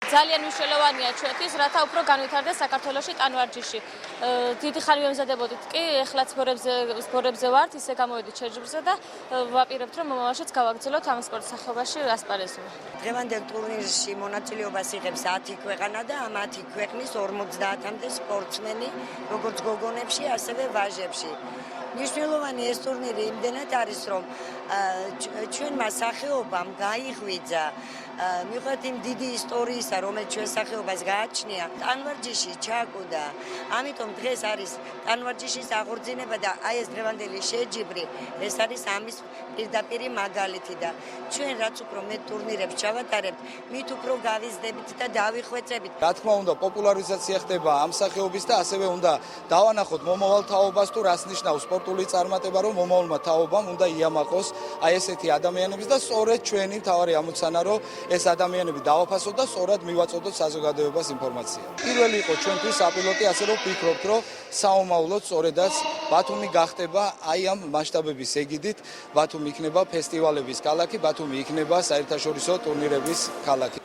ძალიან მნიშვნელოვანია ჩვენთვის, რათა უფრო განვითარდეს საქართველოში ტანვარჯიში. დიდი ხანი ვემზადებოდით კი, ეხლაც სპორებზე ვართ, ისე გამოვედით შეჯიბრზე და ვაპირებთ, რომ მომავალშიც გავაგრძელოთ ამ სპორტ სახეობაში ასპარეზობა. დღევანდელ ტურნირში მონაწილეობას იღებს 10 ქვეყანა და ამ 10 ქვეყნის 50-მდე სპორტსმენი, როგორც გოგონებში, ასევე ვაჟებში. მნიშვნელოვანი ეს ტურნირი იმდენად არის, რომ ჩვენმა სახეობამ გაიღვიძა მიუხედავად იმ დიდი ისტორიისა, რომელიც ჩვენ სახეობას გააჩნია, ტანვარჯიში ჩააგდო. ამიტომ დღეს არის ტანვარჯიშის აღორძინება და აი ეს დღევანდელი შეჯიბრი, ეს არის ამის პირდაპირი მაგალითი და ჩვენ რაც უფრო მეტ ტურნირებს ჩავატარებთ, მით უფრო გავიზრდებით და დავიხვეწებით. რა თქმა უნდა, პოპულარიზაცია ხდება ამ სახეობის და ასევე უნდა დავანახოთ მომავალ თაობას თუ რას ნიშნავს სპორტული წარმატება, რომ მომავალმა თაობამ უნდა იამაყოს აი ესეთი ადამიანების და სწორედ ჩვენი მთავარი ამოცანა, რომ ეს ადამიანები დავაფასოთ და სწორად მივაწოდოთ საზოგადოებას ინფორმაცია. პირველი იყო ჩვენთვის საპილოტი, ასე რომ ვფიქრობთ, რომ საომავლოდ სწორედაც ბათუმი გახდება აი ამ მასშტაბების ეგიდით, ბათუმი იქნება ფესტივალების ქალაქი, ბათუმი იქნება საერთაშორისო ტურნირების ქალაქი.